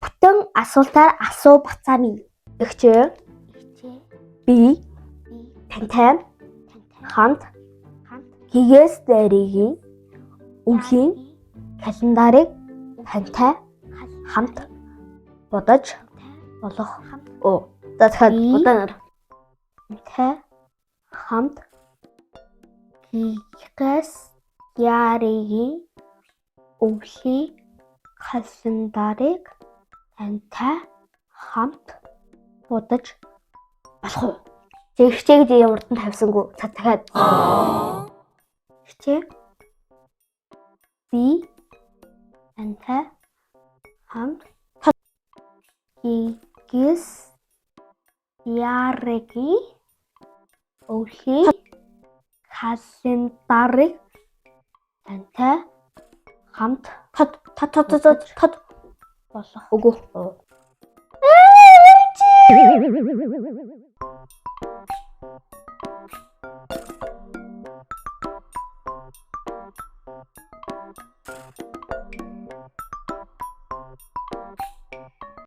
Бүтэн асуултаар асуу бацаа минь. Эгчээ. Би тантай хамт хийгээс дээрийн өвлийн календарыг тантай хамт бодож болох. Дахиад удаанаар. Тантай хамт хийгээс дээрийн өвлийн календарыг тантай хамт бодож болох. Тэгчээд ямард нь тавьсангүй. Дахиад. Тэгчээ. Би тантай хамт хийгээс дээрийн өвлийн календарыг тантай хамт болох. Үгүй.